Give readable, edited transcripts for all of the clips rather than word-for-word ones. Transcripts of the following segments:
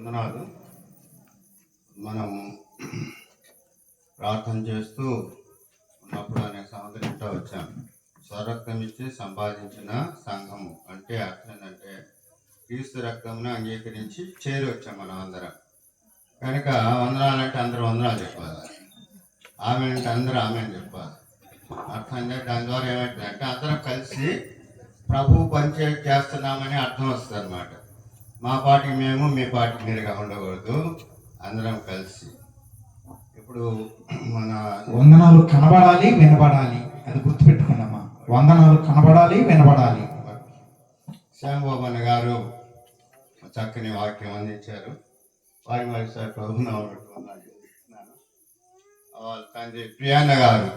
వందనాలు. మనం ప్రార్థన చేస్తూ ఉన్నప్పుడు అనే సంవత్సరంతో వచ్చాం. స్వరక్తం ఇచ్చి సంపాదించిన సంఘము అంటే అర్థం ఏంటంటే క్రీస్తు రక్తమును అంగీకరించి చేరి వచ్చాం మనం అందరం. కనుక వందనాలంటే అందరూ వందనాలు చెప్పాలి, ఆమె అంటే అందరూ ఆమె అని చెప్పాలి. అర్థం అంటే దాని ద్వారా ఏమైందంటే అందరం కలిసి ప్రభు పనిచేసి చేస్తున్నామని అర్థం వస్తుంది అన్నమాట. మా పాటికి మేము, మీ పాటికి మీరుగా ఉండకూడదు, అందరం కలిసి. ఇప్పుడు మన వందనాలు కనబడాలి, వినబడాలి, అది గుర్తుపెట్టుకున్నామా? వందనాలు కనబడాలి, వినబడాలి. శ్యాంబాబన్న గారు చక్కని వాక్యం అందించారు. వారి సార్ ప్రభుత్వం వాళ్ళ తండ్రి ప్రియాన్న గారు,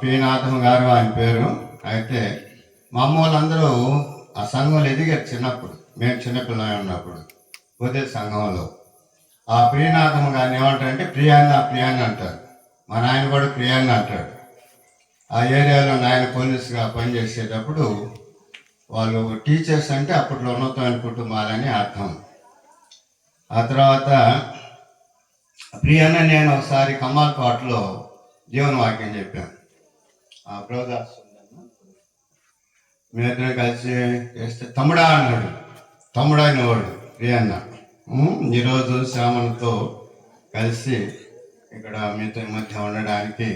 ప్రియనాథం గారు ఆయన పేరు. అయితే మా అమ్మ వాళ్ళందరూ ఆ సంఘంలో ఎదిగారు చిన్నప్పుడు, మేము చిన్నపిల్లలు ఉన్నప్పుడు పోతే సంఘంలో. ఆ ప్రియనాథం గారిని ఏమంటారంటే ప్రియాన్న అంటారు. మా నాయన కూడా ప్రియాన్న అంటాడు. ఆ ఏరియాలో నాయన పోలీసుగా పనిచేసేటప్పుడు వాళ్ళు టీచర్స్ అంటే అప్పట్లో ఉన్నతమైన కుటుంబాలని అర్థం. ఆ తర్వాత ప్రియాన్న నేను ఒకసారి కమ్మాలపాటలో జీవన వాక్యం చెప్పాను. ప్రభుదాస్ మేమిద్దరం కలిసి చేస్తే తమ్ముడా అన్నాడు. తమ్ముడు అయినవాడు ప్రియన్న. ఈరోజు శ్యామలతో కలిసి ఇక్కడ మీతో మధ్య ఉండడానికి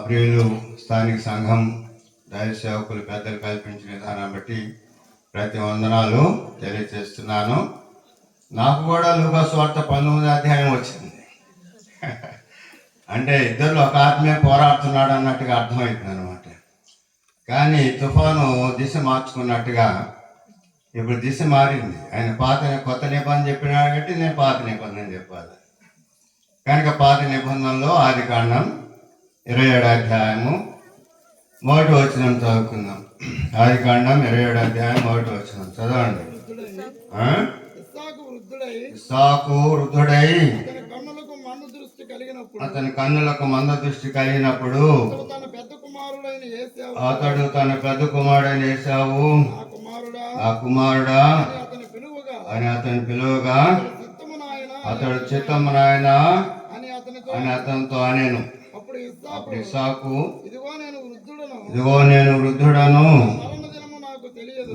ప్రియులు, స్థానిక సంఘం, దైవ సేవకులు, పెద్దలు కల్పించిన విధానం బట్టి ప్రతి వందనాలు తెలియజేస్తున్నాను. నాకు కూడా లూకా సువార్త 19వ అధ్యాయం వచ్చింది. అంటే ఇద్దరు ఒక ఆత్మీయ పోరాడుతున్నాడు అన్నట్టుగా అర్థమవుతుంది అనమాట. కానీ తుఫాను దిశ మార్చుకున్నట్టుగా ఇప్పుడు దిశ మారింది. ఆయన కొత్త నిబంధన చెప్పినాడు కాబట్టి నేను పాత నిబంధన చెప్పాలి. కనుక పాత నిబంధనలో ఆదికాండం 27వ అధ్యాయము 1వ వచనం చదువుకుందాం. ఆదికాండం 27వ అధ్యాయం 1వ వచనం చదవండి. ఇస్సాకు వృద్ధుడై అతని కన్నులకు మంద దృష్టి కలిగినప్పుడు అతడు తన పెద్ద కుమారుడైన ఏశావు, ఆ కుమారుడా అని అతని పిలువగా అతడు చిత్తము నాయన అని అతనితో అనేను. అప్పుడు ఇస్సాకు, ఇదిగో నేను వృద్ధుడను,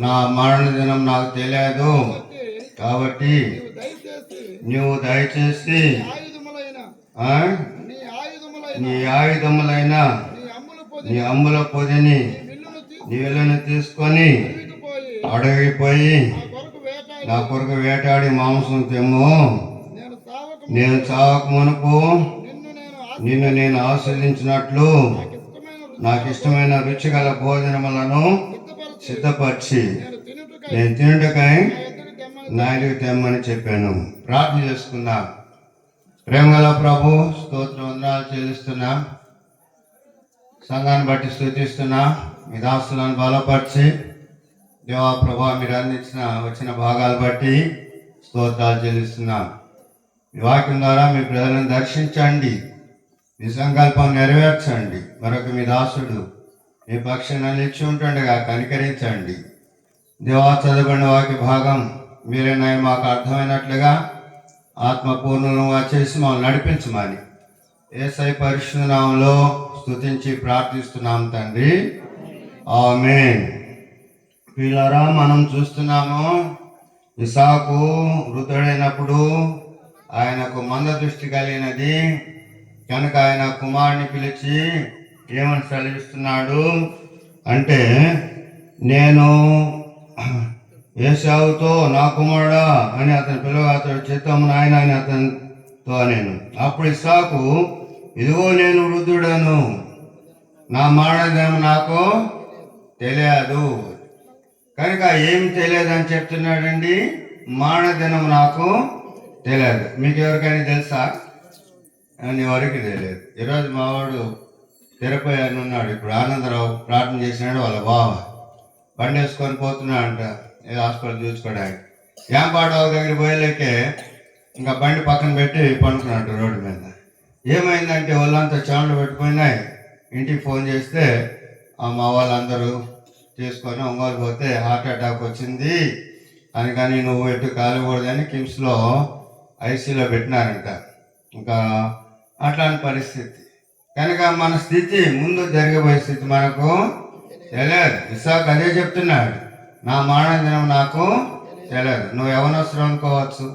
నా మరణ దినం నాకు తెలియదు, కాబట్టి నువ్వు దయచేసి నీ ఆయుధములైన నీ అమ్ముల పొదిని నీళ్ళను తీసుకొని అడవిపోయి నా కొరకు వేటాడి మాంసం తెమ్ము. నేను చావక మునుపు నిన్ను నేను ఆస్వాదించినట్లు నాకు ఇష్టమైన రుచిగల భోజనములను సిద్ధపరిచి నేను తినుటకై నా ఇంటికి తెమ్మని చెప్పాను. ప్రార్థన చేసుకున్నా. ప్రేమగల ప్రభు, స్తోత్ర వందనాలు చెల్లిస్తున్నా. సంఘాన్ని బట్టి స్తుతిస్తున్నా. మీ దాసులను బలపరిచి దేవా ప్రభా మీరు వచ్చిన భాగాలు బట్టి స్తోత్రాలు చెల్లిస్తున్నా. మీ వాక్యం ద్వారా మీ ప్రజలను దర్శించండి, మీ సంకల్పం నెరవేర్చండి. మరొక మీ దాసుడు మీ పక్షాన నిలిచి ఉంటుండగా కనికరించండి. దేవా చదవబడిన వాక్య భాగం మీరేనా మాకు అర్థమైనట్లుగా ఆత్మపూర్ణంగా చేసి మమ్మల్ని నడిపించమని యేసయ్య పరిశుద్ధ నామములో స్తుతించి ప్రార్థిస్తున్నాం తండ్రి, ఆమేన్. పిల్లరా, మనం చూస్తున్నాము ఇస్సాకు వృద్ధుడైనప్పుడు ఆయనకు మంద దృష్టి కలిగినది. కనుక ఆయన కుమారుని పిలిచి ఏమని సెలవిస్తున్నాడు అంటే, నేను ఏశావుతో నా కుమారుడా అని అతని పిలువ అతడు చిత్తము నాయన అని అతనితో నేను. అప్పుడు ఇస్సాకు, ఇదిగో నేను వృద్ధుడను, నా మరణదినం నాకు తెలియదు. కనుక ఏమి తెలియదని చెప్తున్నాడండి? మరణదినం నాకు తెలియదు. మీకు ఎవరికైనా తెలుసా? అని ఎవరికి తెలియదు. ఈరోజు మావాడు తిరుపతి అని ఉన్నాడు. ఇప్పుడు ఆనందరావు ప్రార్థన చేసినాడు. వాళ్ళ బావ బండి వేసుకొని పోతున్నాడంట ఏదో హాస్పిటల్ చూసుకోవడానికి. యాంపాడవ దగ్గర పోయేలేకే ఇంకా బండి పక్కన పెట్టి పడుకున్నాడు రోడ్డు మీద. ఏమైందంటే వాళ్ళంతా చెమటలు పెట్టుకున్నాయి. ఇంటికి ఫోన్ చేస్తే మా వాళ్ళందరూ తీసుకొని ఒంగోలు పోతే హార్ట్ అటాక్ వచ్చింది అందుకని నువ్వు ఎటు కాలకూడదని కిమ్స్లో ఐసీలో పెట్టినారంట. ఇంకా అట్లాంటి పరిస్థితి కనుక మన స్థితి ముందు జరగబోయే స్థితి మనకు తెలియదు. ఇస్సాకు అదే చెప్తున్నాడు, నా మరణ దినం నాకు తెలియదు. నువ్వు యవనవసరం అనుకోవచ్చు,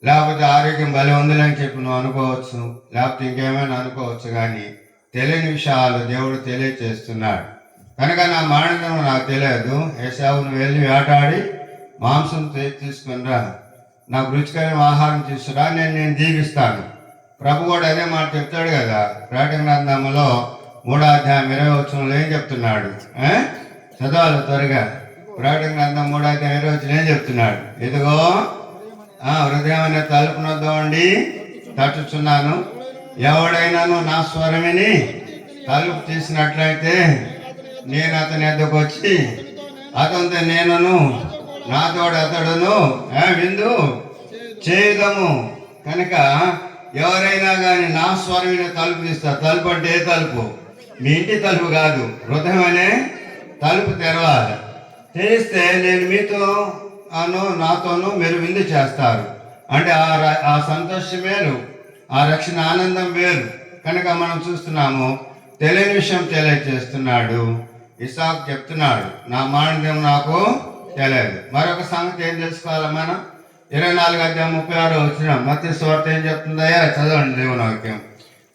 లేకపోతే ఆరోగ్యం భలే ఉందిలని చెప్పి నువ్వు అనుకోవచ్చు, లేకపోతే ఇంకేమైనా అనుకోవచ్చు, కానీ తెలియని విషయాలు దేవుడు తెలియచేస్తున్నాడు. కనుక నా మరణ దినం నాకు తెలియదు. ఏశావు, నువ్వు వెళ్ళి వేటాడి మాంసం తీసుకుని రా, నాకు రుచికరమైన ఆహారం తీసుకురా, నేను దీవిస్తాను. ప్రభు కూడా అదే మాట చెప్తాడు కదా. ప్రకటన గ్రంథంలో 3:20 ఏం చెప్తున్నాడు? చదవాలి త్వరగా. ప్రకటన గ్రంథం 3:20 ఏం చెప్తున్నాడు? ఇదిగో హృదయం అనే తలుపు నొద్దండి తట్టుచున్నాను, ఎవడైనాను నా స్వరమిని తలుపు తీసినట్లయితే నేను అతని ఎద్దకు వచ్చి అతనితో నేనును నాతోడు అతడును విందు చేయుదము. కనుక ఎవరైనా కానీ నా స్వరమైన తలుపు తీస్తారు. తలుపు అంటే ఏ తలుపు? మీ ఇంటి తలుపు కాదు, హృదయం అనే తలుపు తెరవాలి. తెరిస్తే నేను మీతో నాతోనూ మీరు విందు చేస్తారు. అంటే ఆ సంతోషం వేరు, ఆ రక్షణ ఆనందం వేరు. కనుక మనం చూస్తున్నాము, తెలియని విషయం తెలియచేస్తున్నాడు. ఇస్సాకు చెప్తున్నాడు, నా మరణం నాకు తెలియదు. మరొక సంగతి ఏం తెలుసుకోవాలి మనం? 24:36 మత్తయి సువార్త ఏం చెప్తుందయ్యా? చదవండి దేవుని వాక్యం.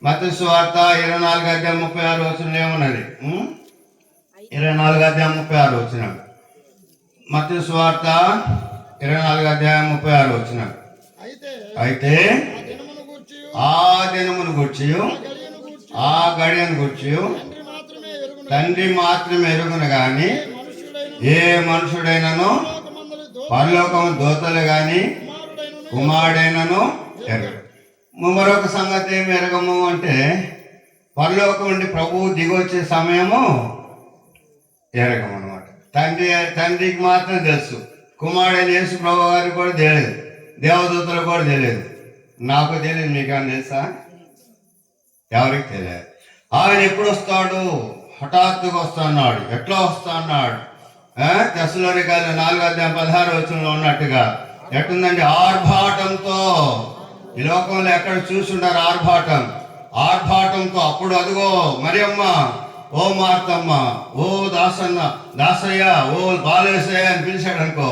మత్తయి సువార్త 24:36 ఏమున్నది? 24:36 మత్తయి సువార్త 24:36. అయితే ఆ దినమును గూర్చి ఆ గడియను గూర్చి తండ్రి మాత్రమే ఎరుగును గాని ఏ మనుషుడైనను పరలోకము దోతలు గాని కుమారుడైనను ఎరగడు. మరొక సంగతి ఏమి ఎరగము అంటే, పరలోకం నుండి ప్రభువు దిగొచ్చే సమయము ఎరగము అనమాట. తండ్రికి మాత్రం తెలుసు, కుమారుడైన యేసు ప్రభు గారికి కూడా తెలియదు, దేవదూతలు కూడా తెలియదు, నాకు తెలియదు. మీకన్నా తెలుసా? ఎవరికి తెలియదు. ఆయన ఎప్పుడు వస్తాడు? హఠాత్తుగా వస్తున్నాడు. ఎట్లా వస్తున్నాడు? తెస్సలోనికైలో 4:16 ఉన్నట్టుగా ఎట్టుందండి? ఆర్భాటంతో. ఈ లోకంలో ఎక్కడ చూసుంటారు ఆర్భాటంతో. అప్పుడు అదిగో మరియమ్మ, ఓ మార్తమ్మ, ఓ దాసన్న, దాసయ్య, ఓ బాలేసయ్య అని పిలిచాడు అనుకో,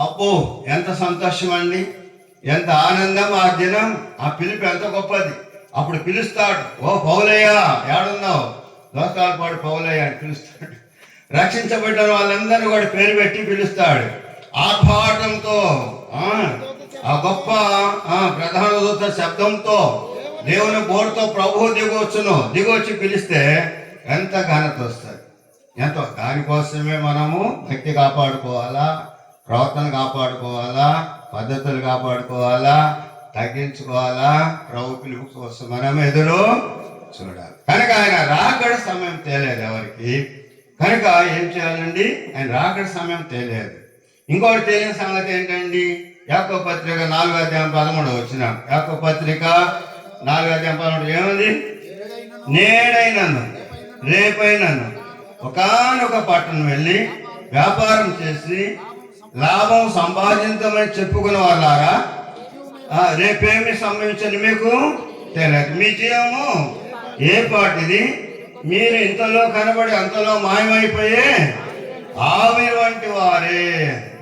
అప్పు ఎంత సంతోషం అండి, ఎంత ఆనందం. ఆ దినం, ఆ పిలుపు ఎంత గొప్పది. అప్పుడు పిలుస్తాడు, ఓ పౌలయ్య ఏడున్నావు, దోసకాలు పాడు పౌలయ్య అని పిలుస్తాడు. రక్షించబడ్డ వాళ్ళందరూ కూడా పేరు పెట్టి పిలుస్తాడు ఆర్భాటంతో. ఆ గొప్ప ప్రధాన దూత శబ్దంతో, దేవుని బోర్తో ప్రభువు దిగొచ్చి పిలిస్తే ఎంత ఘనత వస్తుంది, ఎంతో. దానికోసమే మనము భక్తి కాపాడుకోవాలా, ప్రవర్తన కాపాడుకోవాలా, పద్ధతులు కాపాడుకోవాలా, తగ్గించుకోవాలా. ప్రభు పిలుపు కోసం మనం ఎదురు చూడాలి. కనుక ఆయన రాకడ సమయం తెలియదు ఎవరికి. కనుక ఏం చేయాలండి? ఆయన రాకడ సమయం తెలియదు. ఇంకోటి తెలియని సంగతి ఏంటండి? యాకోబు పత్రిక 4:13 యాకోబు పత్రిక 4:13 ఏముంది? నేడైనను రేపైనను ఒకానొక పట్టణం వెళ్ళి వ్యాపారం చేసి లాభం సంపాదించమని చెప్పుకున్న వాళ్ళారా, రేపేమి సంభవించని మీకు తెలియదు. మీ జీవము ఏ పాటిది? మీరు ఇంతలో కనబడి అంతలో మాయమైపోయే ఆవిరి వంటి వారే.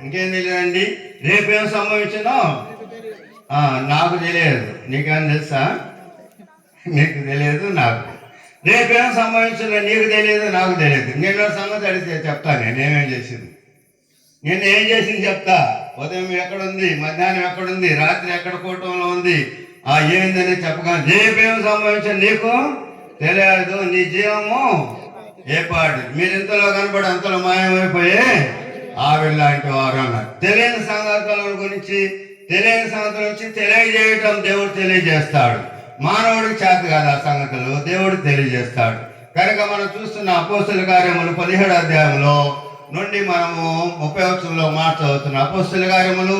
ఇంకేం తెలియదండి? రేపేం సంభవించినో నాకు తెలియదు, నీకేం తెలుసా? నీకు తెలియదు, నాకు. రేపేం సంభవించినా నీకు తెలియదు, నాకు తెలియదు. నేను సంగతి అడిగితే చెప్తా, నేనేమేం చేసింది, నేను ఏం చేసింది చెప్తా. ఉదయం ఎక్కడుంది, మధ్యాహ్నం ఎక్కడుంది, రాత్రి ఎక్కడ కూటంలో ఉంది, ఏందని చెప్పగా రేపేం సంభవించిన నీకు తెలియదు. నీ జీవము ఏ పాటి? మీరు ఇంతలో కనబడి అంతలో మాయమైపోయే ఆవిలాంటి వారు అన్నారు. తెలియని సంగతుల గురించి తెలియజేయటం దేవుడు తెలియజేస్తాడు. మానవుడికి చేత కాదు ఆ సంగతులు, దేవుడు తెలియజేస్తాడు. కనుక మనం చూస్తున్న అపోస్తల కార్యములు 17వ అధ్యాయంలో నుండి మనము 30వ వచనంలో మాట చదువుతున్నాం. అపోస్తల కార్యములు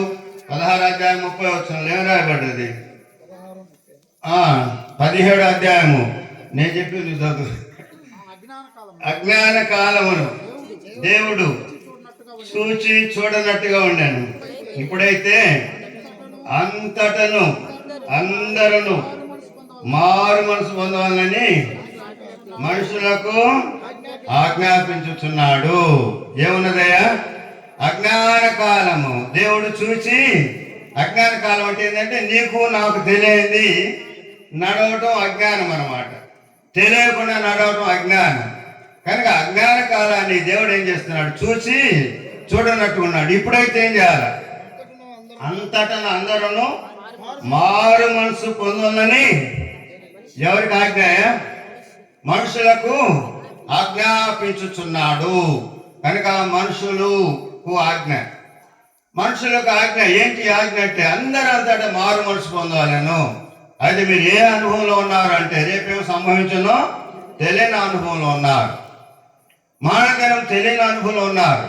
16వ అధ్యాయం 30వ వచనంలో ఏం రాయబడ్డది? 17వ అధ్యాయము నేను చెప్పింది చదువు. అజ్ఞాన కాలమును దేవుడు చూచి చూడనట్టుగా ఉండాను, ఇప్పుడైతే అంతటను అందరూ మారు మనసు పొందవాలని మనుషులకు ఆజ్ఞాపించుచున్నాడు. ఏమున్నదయ్యా? అజ్ఞాన కాలము. దేవుడు చూచి, అజ్ఞాన కాలం అంటే ఏంటంటే నీకు నాకు తెలియంది నడవటం అజ్ఞానం అన్నమాట. తెలియకుండా నడవటం అజ్ఞానం. కనుక అజ్ఞాన కాలాన్ని దేవుడు ఏం చేస్తున్నాడు? చూసి చూడనట్టు ఉన్నాడు. ఇప్పుడైతే ఏం చేయాలి? అంతటా అందరూ మారు మనసు పొందాలని ఎవరికి ఆజ్ఞ? మనుషులకు ఆజ్ఞాపించుచున్నాడు. కనుక మనుషులకు ఆజ్ఞ. మనుషులకు ఆజ్ఞ ఏంటి? ఆజ్ఞ అంటే అందరూ అంతటా మారు మనసు పొందాలను. అయితే మీరు ఏ అనుభవంలో ఉన్నారు అంటే రేపేం సంభవించనో తెలియని అనుభవంలో ఉన్నారు. మానదినం తెలియని అనుభవంలో ఉన్నారు.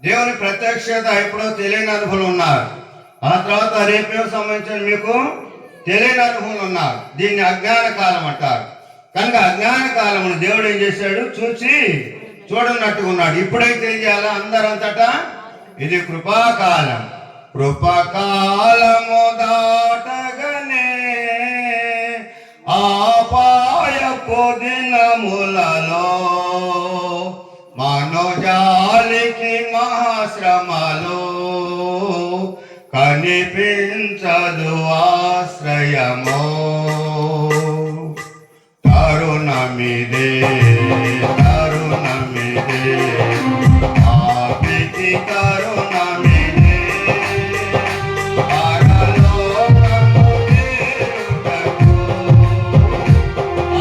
దేవుని ప్రత్యక్షత ఎప్పుడో తెలియని అనుభవం ఉన్నారు. ఆ తర్వాత రేపేం సంబంధించిన మీకు తెలియని అనుభవం ఉన్నారు. దీన్ని అజ్ఞాన కాలం అంటారు. కనుక అజ్ఞాన కాలమును దేవుడు ఏం చేశాడు? చూసి చూడనట్టుగా ఉన్నాడు. ఇప్పుడైతే ఏం చేయాలి? అందరంతటా ఇది కృపాకాలం. కృపాకాలము దాటగనే ఆపాయపు దినములలో మనోజాలికి మహాశ్రమలో కనిపించదు ఆశ్రయమో. తరుణమిదే తరుణమిదే ఆపికి తరుణమిదే పరలోకము చేరుటకు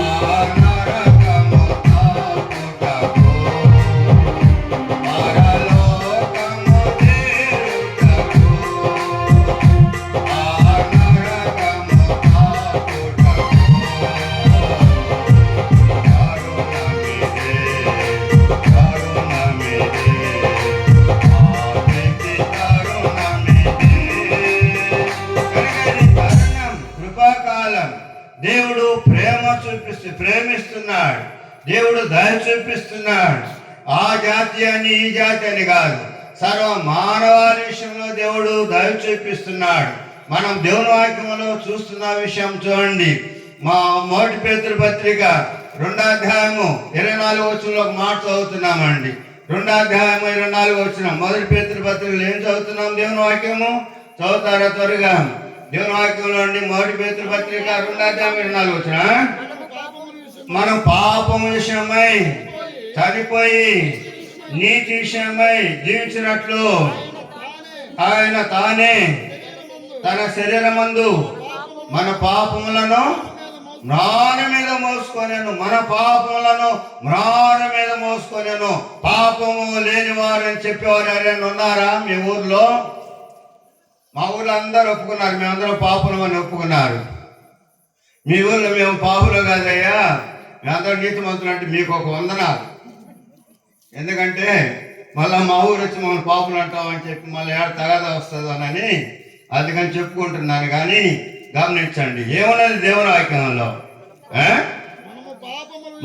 ఆ నరకము తాకుటకు పరలోకము చేరుటకు ఆ నరకము తాకుటకు కృపాకాలం. దేవుడు ప్రేమిస్తున్నాడు. దేవుడు దయ చూపిస్తున్నాడు. ఆ జాతి అని ఈ జాతి అని కాదు, సర్వ మానవాళి విషయంలో దేవుడు దయ చూపిస్తున్నాడు. మనం దేవుని వాక్యంలో చూస్తున్న విషయం చూడండి. మా మొదటి పేతురు పత్రిక 2వ అధ్యాయము 24వ వచనంలో ఒక మాట చదువుతున్నామండి. 2వ అధ్యాయము 24వ వచనం మొదటి పేతురు పత్రికలు ఏం చదువుతున్నాం? దేవుని వాక్యము చదువుతారా త్వరగా? దేవుని వాక్యంలో అండి మొదటి పేతురు పత్రిక 2వ అధ్యాయం 24వ వచనం. మనం పాపం విషయమై చనిపోయి నీతి విషయమై జీవించినట్లు ఆయన తానే తన శరీరమందు మన పాపములను మ్రాణ మీద మోసుకొనేను. మన పాపములను మ్రాణ మీద మోసుకొనేను. పాపము లేని వారని చెప్పేవారు ఎవరైనా ఉన్నారా మీ ఊర్లో? మా ఊర్లో అందరూ ఒప్పుకున్నారు, మేమందరం పాపులం అని ఒప్పుకున్నారు. మీ ఊర్లో మేము పాపులు కాదయ్యా, మేమందరూ నీతిమంతులు అంటే మీకు ఒక వందనాలు. ఎందుకంటే మళ్ళీ మా ఊరు వచ్చి మమ్మల్ని పాపులు అంటామని చెప్పి మళ్ళీ ఏడ తగాదా వస్తుందో అని అందుకని చెప్పుకుంటున్నాను. కానీ గమనించండి, ఏమన్నది దేవుని వాక్యంలో?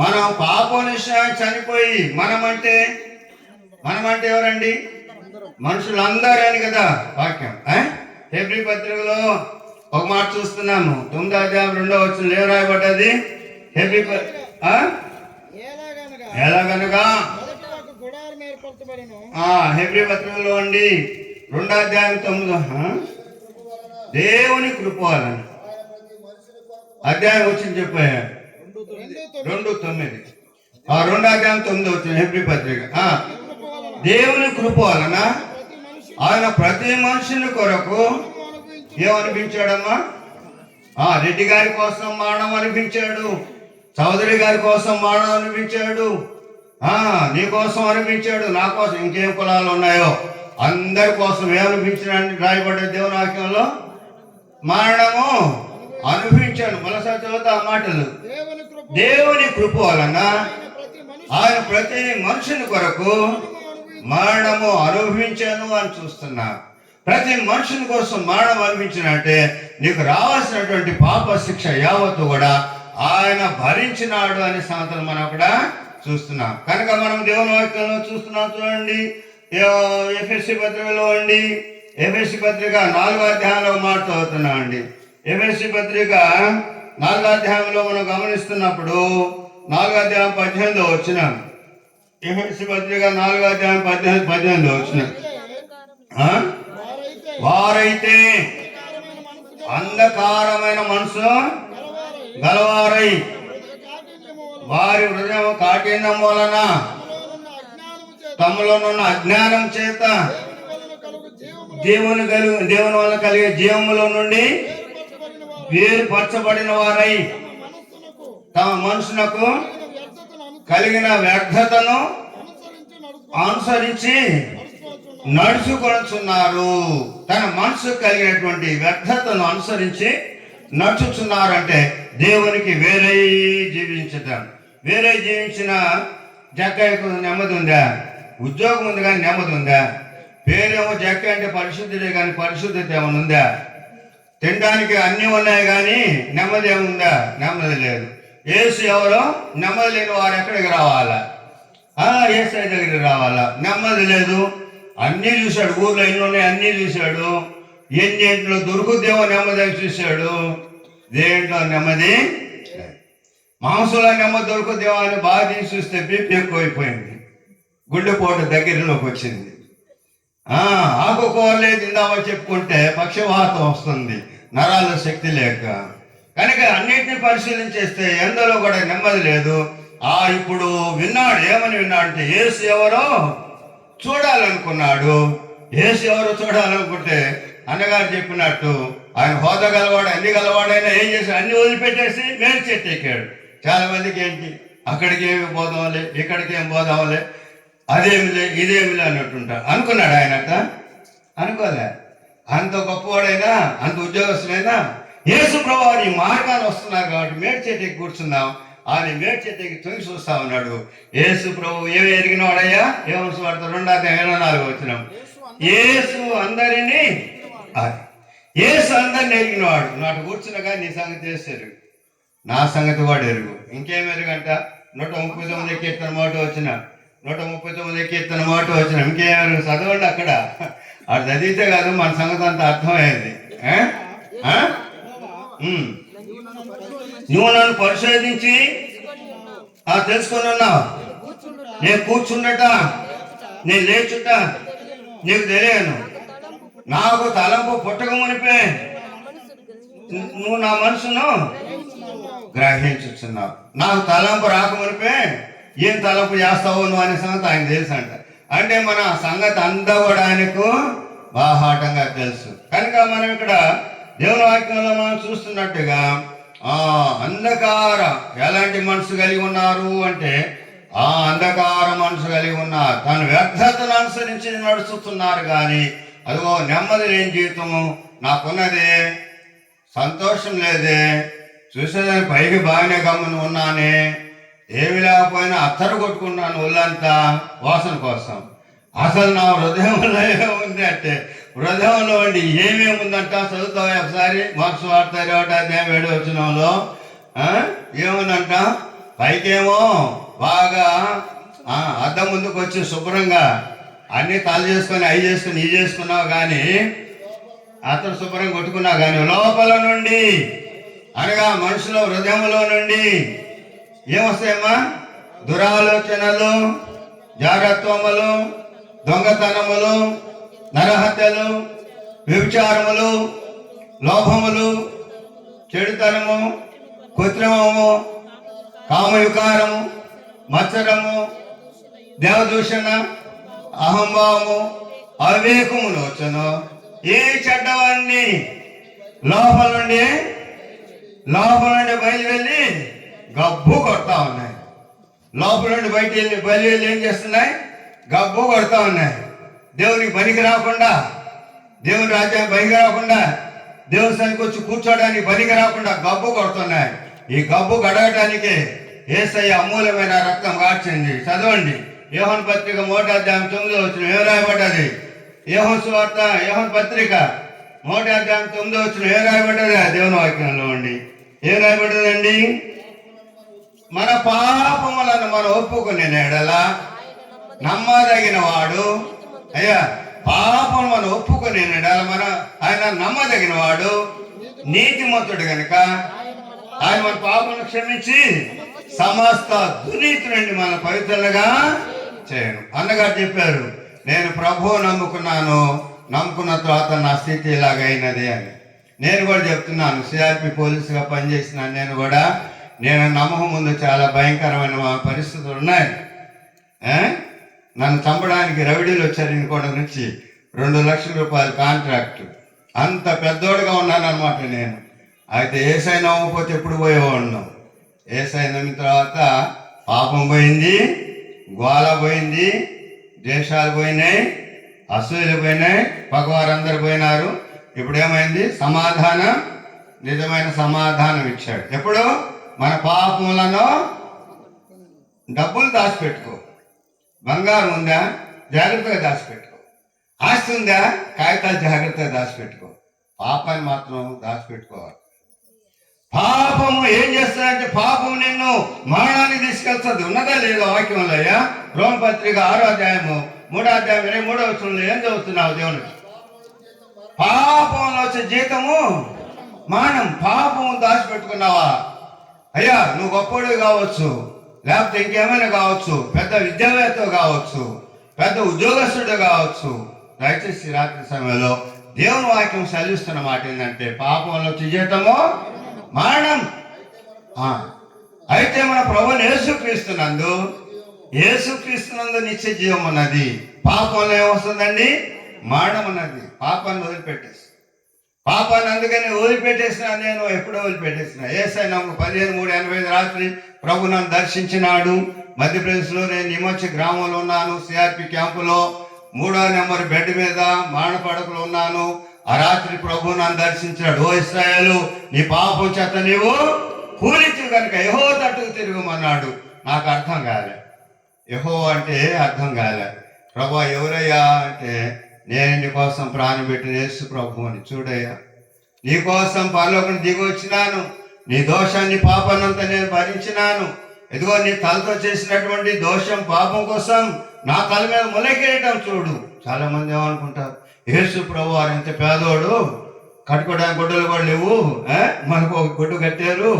మనం పాపం విషయాన్ని చనిపోయి మనమంటే ఎవరండి? మనుషులందరూ అని కదా వాక్యం. హెబ్రీ పత్రికలో ఒక మాట చూస్తున్నాము. 9వ అధ్యాయం 2వ వచనం ఏం రాయబడ్డది? ఎలాగనగా హెబ్రీ పత్రికలో అండి 2వ అధ్యాయం 9 దేవుని కృప వలన అధ్యాయం వచ్చింది చెప్పారు 2:9. 2వ అధ్యాయం 9 వచ్చింది హెబ్రీ పత్రిక. దేవుని కృప వలన ఆయన ప్రతి మనుషుని కొరకు ఏమనిపించాడమ్మా? రెడ్డి గారి కోసం మరణం అనిపించాడు, చౌదరి గారి కోసం మరణం అనిపించాడు, నీ కోసం అనిపించాడు, నా కోసం. ఇంకేం కులాలు ఉన్నాయో అందరి కోసం ఏమనిపించడానికి రాయబడ్డ దేవుని వాక్యంలో మరణము అనుభవించాడు. మరోసారి చదువుతా ఆ మాటలు. దేవుని కృప వలన ఆయన ప్రతి మనుషుని కొరకు మరణము అనుభవించాను అని చూస్తున్నా. ప్రతి మనుషుని కోసం మరణం అనుభవించినంటే నీకు రావాల్సినటువంటి పాప శిక్ష యావత్తు కూడా ఆయన భరించినాడు అనే సంగతులు మనం అక్కడ చూస్తున్నాం. కనుక మనం దేవుని వాక్యంలో చూస్తున్నాం. చూడండి, ఎఫెసీ పత్రికలో అండి ఎఫెసీ పత్రిక 4వ అధ్యాయంలో మాట చదువుతున్నాం అండి. ఎఫెసీ పత్రిక 4వ అధ్యాయంలో మనం గమనిస్తున్నప్పుడు 4వ అధ్యాయం 18 వచ్చిన ఎఫెసీ పత్రిక 4వ అధ్యాయం 18 వచ్చిన వారైతే అంధకారమైన మనసు గలవారై వారి హృదయం కాఠిన్యం వలన తమలోనున్న అజ్ఞానం చేత దేవుని వల్ల కలిగే జీవములో నుండి వేరుపరచబడిన వారై తమ మనసునకు కలిగిన వ్యర్థతను అనుసరించి నడుచుకొనుచున్నారు. తన మనసు కలిగినటువంటి వ్యర్థతను అనుసరించి నడుచుచున్నారు. దేవునికి వేరే జీవించటం. వేరే జీవించిన జక్కయ్యకు నెమ్మది ఉందా? ఉద్యోగం ఉంది కానీ నెమ్మది ఉందా? పేరేమో జక్క అంటే పరిశుద్ధుడే కానీ పరిశుద్ధత ఏమైనా ఉందా? తినడానికి అన్నీ ఉన్నాయి కానీ నెమ్మది ఏముందా? నెమ్మది లేదు. యేసు ఎవరో నెమ్మది లేని వారు ఎక్కడికి రావాలా? యేసయ్య దగ్గరికి రావాలా? నెమ్మది లేదు. అన్నీ చూశాడు, ఊర్లో ఎన్ని ఉన్నాయి అన్నీ చూశాడు. ఎన్నింట్లో దొరుకుదేమో నెమ్మది చూశాడు. దేంట్లో నెమ్మది, మాంసంలో నెమ్మది దొరుకుదేమో అని బాగా తీసి చూస్తే బీపీ ఎక్కువైపోయింది, గుండెపోటు దగ్గరలోకి వచ్చింది. ఆకుకూరలే తిందామని చెప్పుకుంటే పక్షవాతం వస్తుంది, నరాల శక్తి లేక. కనుక అన్నిటిని పరిశీలించేస్తే ఎందులో కూడా నెమ్మది లేదు. ఇప్పుడు విన్నాడు. ఏమని విన్నాడు అంటే యేసు ఎవరో చూడాలనుకున్నాడు. యేసు ఎవరో చూడాలనుకుంటే అన్నగారు చెప్పినట్టు ఆయన హోదా గలవాడు, అన్ని గలవాడైనా ఏం చేసి అన్ని వదిలిపెట్టేసి మేలు చెట్టు ఎక్కాడు. చాలా మందికి ఏంటి, అక్కడికి ఏమి పోదాంలే, ఇక్కడికి ఏం పోదాంలే, అదేమిలే ఇదేమిలే అన్నట్టుంటాడు. అనుకున్నాడు ఆయనట? అనుకోలే. అంత గొప్పవాడైనా అంత ఉద్యోగస్తులైనా యేసు ప్రభువు ఈ మార్గాన్ని వస్తున్నారు కాబట్టి మేడు చెట్టుకి కూర్చున్నాం. ఆయన మేడు చెట్టుకి తొంగి చూస్తా ఉన్నాడు. యేసు ప్రభు ఏమి ఎరిగినవాడయ్యా? ఏమని వాడుతా 2:24 వచ్చినాం. యేసు అందరినీ ఎరిగినవాడు. నాటు కూర్చున్నగా నీ సంగతి చేశారు, నా సంగతి వాడు ఎరుగు. ఇంకేం ఎరుగంట? 139 కీర్తన మాట వచ్చిన 139 కీర్తన మాట వచ్చిన ఇంకేం చదవండి. అక్కడ అది చదివితే కాదు మన సంగతి అంతా అర్థమయ్యేది. నువ్వు నన్ను పరిశోధించి తెలుసుకుని ఉన్నావు. నేను కూర్చున్నట, నేను లేచుట నీకు తెలియను. నాకు తలంపు పుట్టక మునిపే నువ్వు నా మనసును గ్రహించుచున్నావు. నాకు తలంపు రాక మునిపే ఏం తలంపు చేస్తావు నువ్వు అనే సంగతి ఆయన తెలుసు అంట. అంటే మన సంగతి అంతా కూడా ఆయనకు బాహాటంగా తెలుసు. కనుక మనం ఇక్కడ దేవుని వాక్యంలో మనం చూస్తున్నట్టుగా అంధకార ఎలాంటి మనసు కలిగి ఉన్నారు అంటే అంధకార మనసు కలిగి ఉన్నారు. తన వ్యర్థతను అనుసరించి నడుచుతున్నారు. కానీ అదిగో నెమ్మది లేని జీవితము నాకున్నదే, సంతోషం లేదే, చూసేదానికి పైకి బాగానే గమ్మున ఉన్నానే, ఏమి లేకపోయినా అత్తరు కొట్టుకున్నాను ఒళ్ళంతా వాసన కోసం. అసలు నా హృదయంలో ఏముంది అంటే హృదయంలో అండి ఏమేమి ఉందంట చదువుతావు ఒకసారి. మార్క్స్ వార్త 7వ వచనంలో ఏముందంట? పైకేమో బాగా అద్దం ముందుకు వచ్చి శుభ్రంగా అన్ని తల చేసుకొని అవి చేసుకుని ఇవి చేసుకున్నావు కానీ అతను శుభ్రంగా కొట్టుకున్నావు కానీ లోపల నుండి అనగా మనుషుల హృదయంలో నుండి ఏమొస్తాయమ్మా? దురాలోచనలు, జాగ్రత్తములు, దొంగతనములు, నరహత్యలు, వ్యభిచారములు, లోభములు, చెడుతనము, కృత్రిమము, కామవికారము, మత్సరము, దేవదూషణ, అహంభావము, అవివేకములు వచ్చును. ఏ చెడ్డవాన్ని లోపల నుండి బయలు వెళ్ళి గబ్బు కొడతా ఉన్నాయి. లోపల నుండి బయట వెళ్ళి బయలు వెళ్ళి ఏం చేస్తున్నాయి? గబ్బు కొడతా ఉన్నాయి. దేవునికి పనికి రాకుండా, దేవుని రాజ్యానికి పనికి రాకుండా, దేవుని సన్నిధికి వచ్చి కూర్చోడానికి పనికి రాకుండా గబ్బు కొడుతున్నాయి. ఈ గబ్బు గడగటానికి యేసయ్య అమూల్యమైన రక్తం కార్చింది. చదవండి. యోహాను పత్రిక 1:9 ఏం రాయబడ్డది? యోహాను పత్రిక 1:9 ఏం రాయబడ్డది? దేవుని వాక్యంలో అండి ఏం రాయబడ్డదండి? మన పాపములను మనం ఒప్పుకునే ఎడల నమ్మదగిన వాడు, అయ్యా పాపం మనం ఒప్పుకొని ఆయన నమ్మదగిన వాడు, నీతిమంతుడు గనుక ఆయన మన పాపను క్షమించి సమస్త దుర్నీతి నుండి మన పవిత్రులుగా చేయను. అన్నగారు చెప్పారు, నేను ప్రభువు నమ్ముకున్నాను, నమ్ముకున్న తర్వాత నా స్థితి ఇలాగైనది అని. నేను కూడా చెప్తున్నాను, సిఆర్పి పోలీసుగా పనిచేసిన నేను నమ్మక ముందు చాలా భయంకరమైన పరిస్థితులు ఉన్నాయి. నన్ను చంపడానికి రౌడీలు వచ్చారు ఇంకోటి నుంచి 2 లక్షల రూపాయల కాంట్రాక్ట్. అంత పెద్దోడుగా ఉన్నాను అనమాట నేను. అయితే ఏసై నమ్మకపోతే ఎప్పుడు పోయేవాడిను. ఏసై నమ్మిన తర్వాత పాపం పోయింది, గోళ పోయింది, దేశాలు పోయినాయి, అసూయలు పోయినాయి, పగవారందరూ పోయినారు. ఇప్పుడు ఏమైంది? సమాధానం, నిజమైన సమాధానం ఇచ్చాడు. ఎప్పుడు? మన పాపములను డబ్బులు దాచిపెట్టుకో, బంగారం ఉందా జాగ్రత్తగా దాచిపెట్టుకో, ఆస్తి ఉందా కాగితాలు జాగ్రత్తగా దాచిపెట్టుకో, పాపాన్ని మాత్రం దాచిపెట్టుకోవాలి. పాపము ఏం చేస్తుందంటే పాపం నిన్ను మరణానికి తీసుకెళ్తుంది. ఉన్నదా లేదా వాక్యంలో? అయ్యా రోమపత్రిక 6వ అధ్యాయము 3వ అధ్యాయం 23వ వచనంలో ఏం చదువుతున్నావు? దేవునికి పాపంలో వచ్చే జీతము మరణం. పాపం దాచిపెట్టుకున్నావా? అయ్యా నువ్వు గొప్పడు కావచ్చు, లేకపోతే ఇంకేమైనా కావచ్చు, పెద్ద విద్యావేత్త కావచ్చు, పెద్ద ఉద్యోగస్తుడు కావచ్చు. దయచేసి రాత్రి సమయంలో దేవుని వాక్యం సెలవిస్తున్న మాట ఏంటంటే పాపంలో వచ్చే జీతము మరణం. అయితే మన ప్రభువుని యేసుక్రీస్తునందు నిత్య జీవం ఉన్నది. పాపంలో ఏమొస్తుందండి? మరణం ఉన్నది. పాపాన్ని వదిలిపెట్టేసి, పాపాన్ని అందుకని వదిలిపెట్టేసిన నేను ఎప్పుడో వదిలిపెట్టేసిన. యేసయ్య 15:3:85 రాత్రి ప్రభు నన్ను దర్శించినాడు. మధ్యప్రదేశ్లో నేను నిమోచి గ్రామంలో ఉన్నాను. సిఆర్పి క్యాంపులో 3వ నెంబర్ బెడ్ మీద మరణ పడకలో ఉన్నాను. ఆ రాత్రి ప్రభు నన్ను దర్శించాడు. ఓ ఇశ్రాయేలు, నీ పాపం చేత నీవు కూలిచ్చు కనుక యెహోవా తట్టుకు తిరుగుమన్నాడు. నాకు అర్థం కాలే, యెహోవా అంటే అర్థం కాలే. ప్రభు ఎవరయ్యా అంటే, నేను నీ కోసం ప్రాణం పెట్టిన యేసు ప్రభు అని. చూడయ్యా, నీ కోసం పరలోకం దిగి వచ్చినాను, నీ దోషాన్ని పాపాన్నంతా నేను భరించినాను. ఇదిగో నీ తలతో చేసినటువంటి దోషం పాపం కోసం నా తల మీద మొలకేయటం చూడు. చాలా మంది ఏమనుకుంటారు, యేసు ప్రభు వారు ఎంత పేదోడు, కట్టుకోవడానికి గుడ్డలు కూడా లేవు, మనకు ఒక గుడ్డు కట్టారు,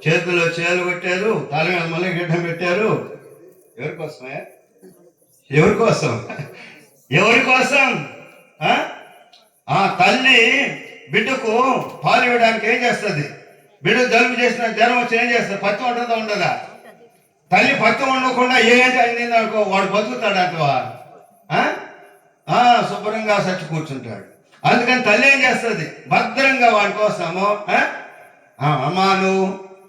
చేతుల్లో చేలు కట్టారు, తల మీద మొలకేయటం పెట్టారు. ఎవరి కోసమే? ఎవరి కోసం? ఎవరి కోసం? తల్లి బిడ్డకు పాలు ఇవ్వడానికి ఏం చేస్తుంది? బిడ్డ జలుబు చేసిన జ్వరం వచ్చి ఏం చేస్తుంది? పత్తి ఉంటుందా ఉండదా? తల్లి పత్తి ఉండకుండా ఏంటి అయింది అనుకో, వాడు బతుకుతాడంటవా? శుభ్రంగా చచ్చి కూర్చుంటాడు. అందుకని తల్లి ఏం చేస్తుంది? భద్రంగా వాడి కోసము అమ్మా నువ్వు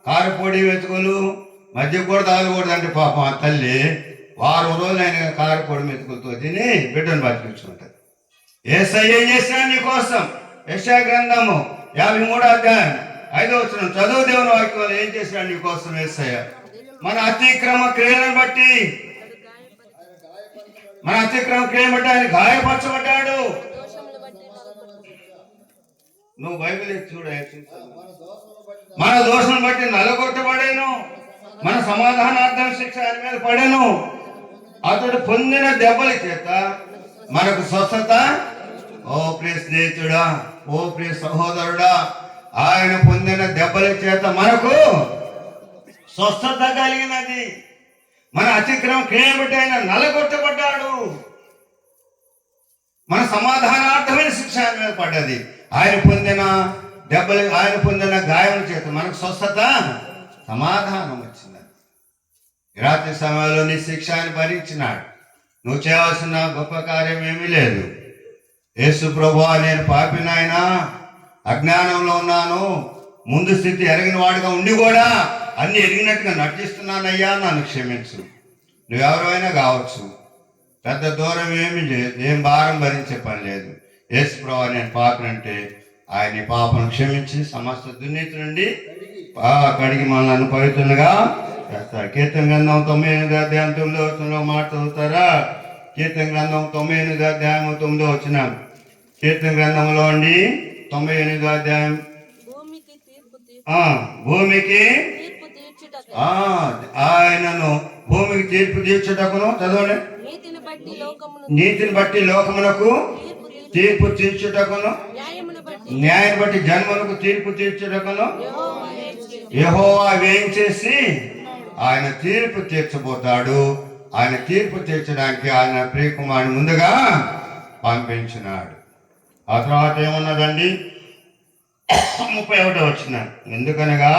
కారపొడి మెతుకులు మధ్య కూడా తాగకూడదు అంటే పాపం ఆ తల్లి వారం రోజులు ఆయన కారపొడి మెతుకులతో తిని బిడ్డను బతికించుకుంటుంది. యేసయ్య ఏం చేసినా నీ కోసం? యెషయా గ్రంథము 53వ అధ్యాయం 5వ వచనం చదువు. దేవుని వాక్యంలో ఏం చేసినా నీ కోసం యేసయ్య? మన అతిక్రమ క్రియలను బట్టి ఆయన గాయపరచబడ్డాడు. నువ్వు బైబిల్ చూడ, మన దోషం బట్టి నలగొట్టబడాను, మన సమాధానార్థం శిక్ష ఆయన మీద పడాను. అతడు పొందిన దెబ్బల చేత మనకు స్వస్థత. ఓ ప్రియ స్నేహితుడా, ఓ ప్రియ సహోదరుడా, ఆయన పొందిన దెబ్బల చేత మనకు స్వస్థత కలిగినది. మన అతిక్రమం క్రియబట్టి ఆయన నలగొట్టబడ్డాడు. మన సమాధానార్థమైన శిక్ష ఆయన మీద పడ్డది. ఆయన పొందిన దెబ్బలు, ఆయన పొందిన గాయముల చేత మనకు స్వస్థత, సమాధానం వచ్చింది. రాత్రి సమయంలో నీ శిక్ష ఆయన భరించినాడు. నువ్వు చేయవలసిన గొప్ప కార్యం ఏమీ లేదు. యేసు ప్రభువా, నేను పాపినాయనా, అజ్ఞానంలో ఉన్నాను, ముందు స్థితి ఎరిగిన వాడిగా ఉండి కూడా అన్ని ఎరిగినట్టుగా నటిస్తున్నానయ్యా, నన్ను క్షమించు. నువ్వెవరైనా కావచ్చు, పెద్ద దూరం ఏమీ లేదు, ఏం భారం భరించే పని లేదు. యేసు ప్రభువా, నేను పాపినంటే ఆయన పాపను క్షమించి సమస్త దుర్నీతి నుండి కడిగి మనల్ని పవిత్రులుగా చేస్తాడు. కీర్తన గ్రంథం 9వ అధ్యాయం 9వ వచనంలో మాట చదువుతారా? కీర్తన గ్రంథం 9వ అధ్యాయం 9వ వచనం. కీర్తన గ్రంథంలో అండి 98వ అధ్యాయం. భూమికి ఆయనను భూమికి తీర్పు తీర్చుటకును, చదవండి, నీతిని బట్టి లోకమునకు తీర్పు తీర్చుటకును న్యాయమును బట్టి న్యాయం బట్టి జన్మలకు తీర్పు తీర్చుటకును యెహోవా నేర్చి యెహోవా వేయించేసి ఆయన తీర్పు తీర్చబోతాడు. ఆయన తీర్పు తీర్చడానికి ఆయన ప్రియకుమారుని ముందుగా పంపించినాడు. ఆ తర్వాత ఏమన్నదండి? 31 వచ్చిన, ఎందుకనగా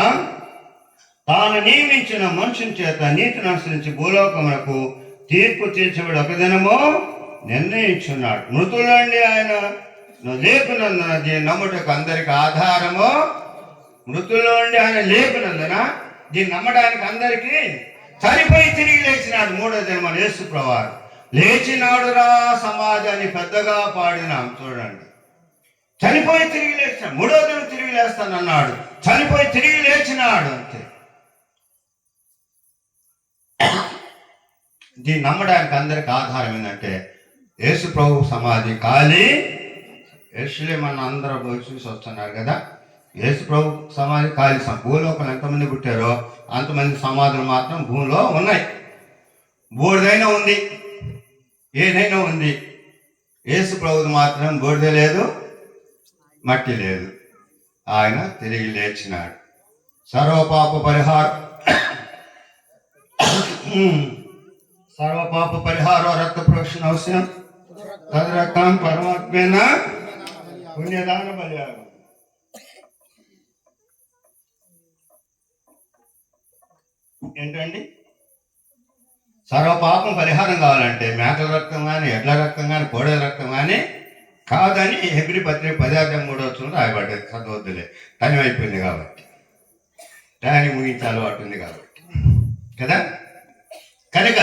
తాను నియమించిన మనుషుని చేత నీతిని అనుసరించి భూలోకమునకు తీర్పు తీర్చబడి ఒక దినము నిర్ణయించున్నాడు. మృతులండి ఆయన లేపినందున దీన్ని నమ్ముటకు అందరికి ఆధారము. మృతుల్లో నుండి ఆయన లేపినందున దీన్ని నమ్మడానికి అందరికీ చనిపోయి తిరిగి లేచినాడు. 3వ దినమున యేసు ప్రభువు లేచినాడురా సమాజాన్ని పెద్దగా పాడినాం. చూడండి, చనిపోయి తిరిగి లేచినాడు. 3వ దినం తిరిగి లేస్తానన్నాడు, చనిపోయి తిరిగి లేచినాడు. అంతే. దీన్ని నమ్మడానికి అందరికి ఆధారం ఏంటంటే యేసు ప్రభు సమాధి ఖాళీ. యెరూషలేము మన అందరూ పోయి చూసి వస్తున్నారు కదా. యేసు ప్రభు సమాధి ఖాళీ. భూలోకంలో ఎంతమంది పుట్టారో అంతమంది సమాధులు మాత్రం భూమిలో ఉన్నాయి. బూడిదైనా ఉంది, ఏదైనా ఉంది. యేసు ప్రభుది మాత్రం బూడిద లేదు, మట్టి లేదు. ఆయన తిరిగి లేచినాడు. సర్వపాప పరిహారం రక్త ప్రోక్షణ అవసరం. తదరకం పరమాత్మేన పుణ్యదాన బలియాగం. ఏంటండి? సర్వపాపం పరిహారం కావాలంటే మేకల రక్తం కానీ, ఎడ్ల రక్తం కానీ, కోడెల రక్తం కానీ కాదని హెబ్రీ పత్రిక 10:3 రాయబడ్డది. చదవద్దులే, టైం అయిపోయింది కాబట్టి, టైం ముగించే అలవాటు ఉంది కాబట్టి కదా. కనుక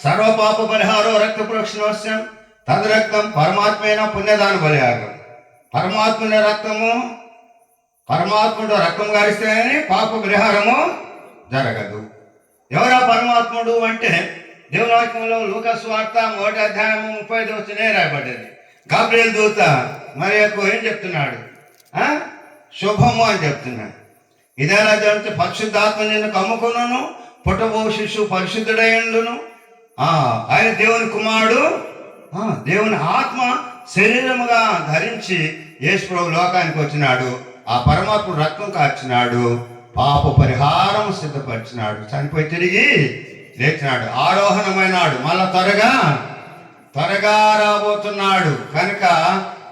సర్వపాప పరిహారం రక్త ప్రోక్షణ అవసరం. తదరక్తం పరమాత్మైన పుణ్యదాన బలియాగం. పరమాత్ముని రక్తము, పరమాత్ముడు రక్తం గారిస్తేనే పాప పరిహారము జరగదు. ఎవరా పరమాత్ముడు అంటే దేవుని వాక్యంలో లూకా సువార్త 1:35 రాయబడ్డది. గాబ్రియల్ దూత మరియకు ఏం చెప్తున్నాడు? శుభము అని చెప్తున్నాడు. ఇదేలా జరిగితే పరిశుద్ధాత్మ నిన్ను కమ్ముకును, పుట్టబో శిశువు పరిశుద్ధుడైండును. ఆయన దేవుని కుమారుడు. దేవుని ఆత్మ శరీరముగా ధరించి యేసు ప్రభు లోకానికి వచ్చినాడు. ఆ పరమాత్ముడు రక్తం కార్చినాడు, పాప పరిహారం సిద్ధపరిచినాడు, చనిపోయి తిరిగి లేచినాడు, ఆరోహణమైనాడు, మళ్ళా త్వరగా రాబోతున్నాడు. కనుక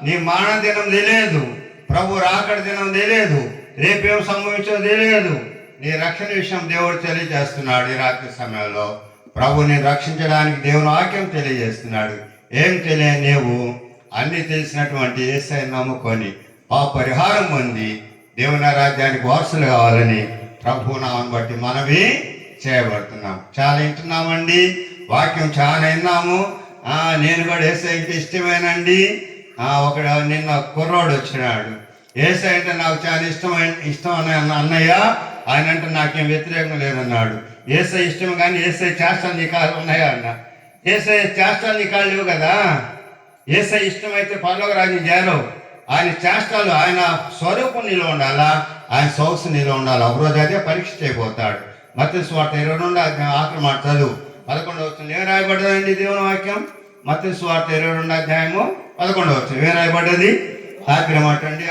నీ మరణ దినం తెలియదు, ప్రభు రాకడ దినం తెలియదు, రేపేం సంభవించో తెలియదు. నీ రక్షణ విషయం దేవుడు తెలియజేస్తున్నాడు. ఈ రాత్రి సమయంలో ప్రభుని రక్షించడానికి దేవుని వాక్యం తెలియజేస్తున్నాడు. ఏం తెలియని నీవు అన్ని తెలిసినటువంటి యేసయ్యను నమ్ముకొని ఆ పరిహారం పొంది దేవుని రాజ్యానికి వారసులు కావాలని ప్రభు నామని బట్టి మనవి చేయబడుతున్నాం. చాలా వింటున్నామండి, వాక్యం చాలా విన్నాము. నేను కూడా యేసయ్యకి ఇష్టమేనండి. ఒకడు నిన్న కుర్రోడు వచ్చినాడు, యేసయ్య అంటే నాకు చాలా ఇష్టం అని అన్నయ్య, ఆయన అంటే నాకేం వ్యతిరేకం లేదన్నాడు. యేసయ్య ఇష్టం కానీ యేసయ్య చేష్టలు నీ కాళ్ళు ఉన్నాయా అన్న. యేసయ్య చేష్టలు నీ కాళ్ళు లేవు కదా. యేసయ్య ఇష్టమైతే పరలోక రాజ్యం చేరవు. ఆయన చేష్టాలు, ఆయన స్వరూపం నీలో ఉండాలా, ఆయన సౌస్సు నీలో ఉండాలి. ఒకరోజు అదే పరీక్ష చేయబోతాడు. మత్తయి సువార్త 22 ఆఖరి మాట చదువు 11 ఏం రాయబడ్డదండి దేవుని వాక్యం? మత్తయి సువార్త 22 11 ఏం రాయబడ్డది? ఆఖరి మాట అండి.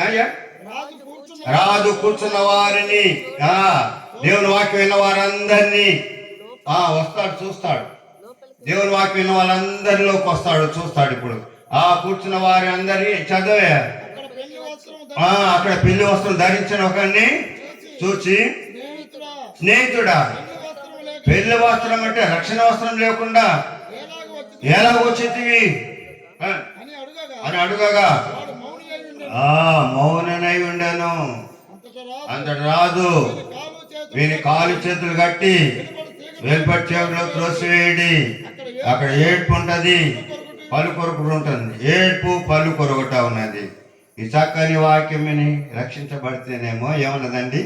రాజు కూర్చున్న వారిని, దేవుని వాక్యం విన్న వారందరినీ వస్తాడు, చూస్తాడు. దేవుని వాక్యం విన్న వాళ్ళందరిలోకి వస్తాడు, చూస్తాడు. ఇప్పుడు కూర్చున్న వారి అందరి చదివే అక్కడ పెళ్లి వస్త్రం ధరించిన ఒకరిని చూచి, స్నేహితుడా, పెళ్లి వస్త్రం అంటే రక్షణ వస్త్రం లేకుండా ఎలా వచ్చింది అని అడుగగా మౌననై ఉండను. అంతటి రాదు వీని కాలు చేతులు కట్టి వెలుపటి చేతుల్లో త్రోసివేయడి. అక్కడ ఏడ్పు ఉంటది, పలు కొరకుడు ఉంటుంది. ఏడ్పు పలు కొరగట ఉన్నది. ఈ చక్కని వాక్యం విని రక్షించబడితేనేమో ఏమన్నదండి?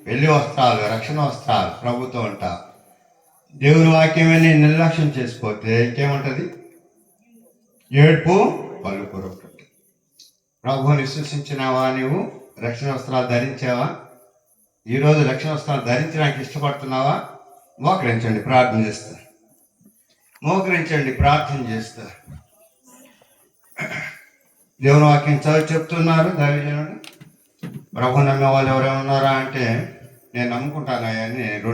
పెళ్లి వస్త్రాలు, రక్షణ వస్త్రాలు ప్రభుత్వం అంట. దేవుని వాక్యం విని నిర్లక్ష్యం చేసిపోతే ఇంకేముంటది? ఏడ్పు పలు కొరకట. ప్రభువుని విశ్వసించినావా? నీవు రక్షణ వస్త్రాలు ధరించావా? ఈరోజు రక్షణ వస్త్రాలు ధరించడానికి ఇష్టపడుతున్నావా? మోకరించండి, ప్రార్థన చేస్తా. మోకరించండి, ప్రార్థన చేస్తా. దేవుని వాక్యం చదివి చెప్తున్నారు దైవజనుడు. ప్రభు నమ్మే వాళ్ళు ఎవరేమన్నారా అంటే నేను నమ్ముకుంటానయ్యా అని